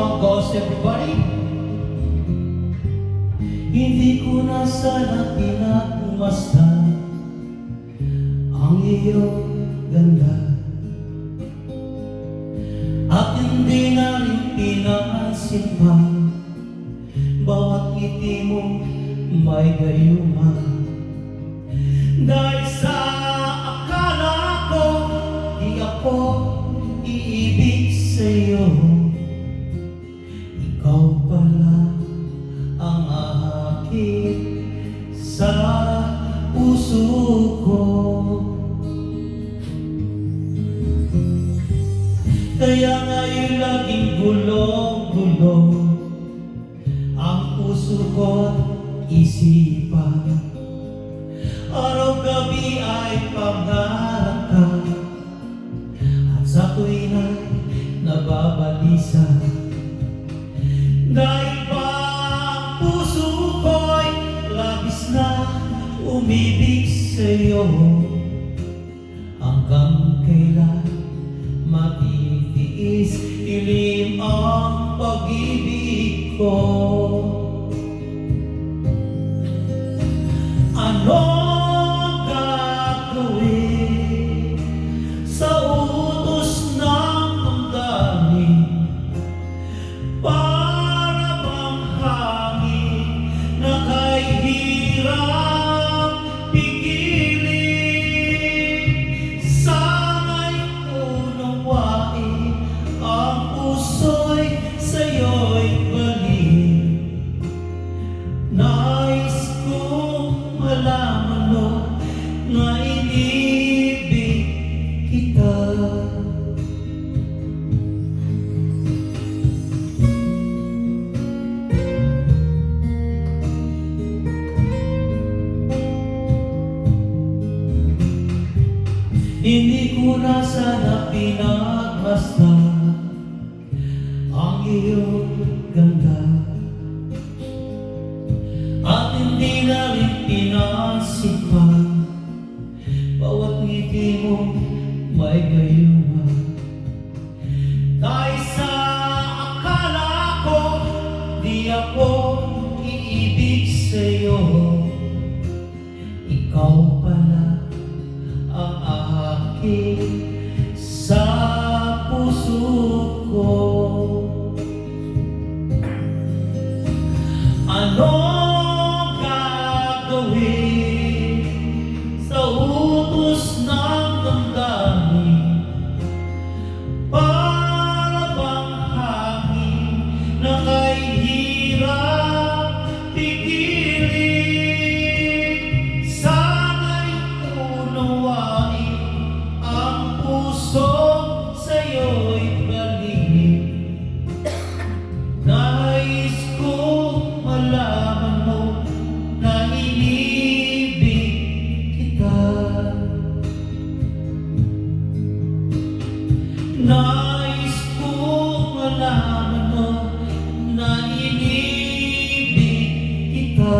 song goes, everybody. Hindi ko na sana pinagmasdan ang iyong ganda, at hindi na rin pinapansin pa bawat ngiti mo may gayuma. Dahil sa akala ko di ako iibig sa'yo, ikaw pala ang akin sa puso ko. Kaya ngayon laging gulong-gulong ang puso ko't isipan. Araw-gabi ay pangarap ka, at sa tuwing nababalisa. Dahil pa ang puso ko'y labis na umibig sa'yo, hanggang kailan matitiis ilim ang pag-ibig ko. Ano gagawin sa utos ng damdamin? Para bang hangin na kay hirap pigilin? Sana'y unawain ang puso'y sa'yo'y balik. Nais kong malaman mo na inibig kita. Hindi ko na sana pinagmasdan ang iyong ganda, at hindi na rin pinasipan bawat ngiti mo may gayuma. Dahil sa akala ko di ako iibig sa'yo, ikaw pala ang akin sa puso ko. Ano gagawin sa utos ng damdamin? Para bang hangin na kay hirap pigilin? Sana'y unawain ang puso sa'yo'y balik. Nais kong malaman mo na inibig kita. Nais kong malaman mo na inibig kita.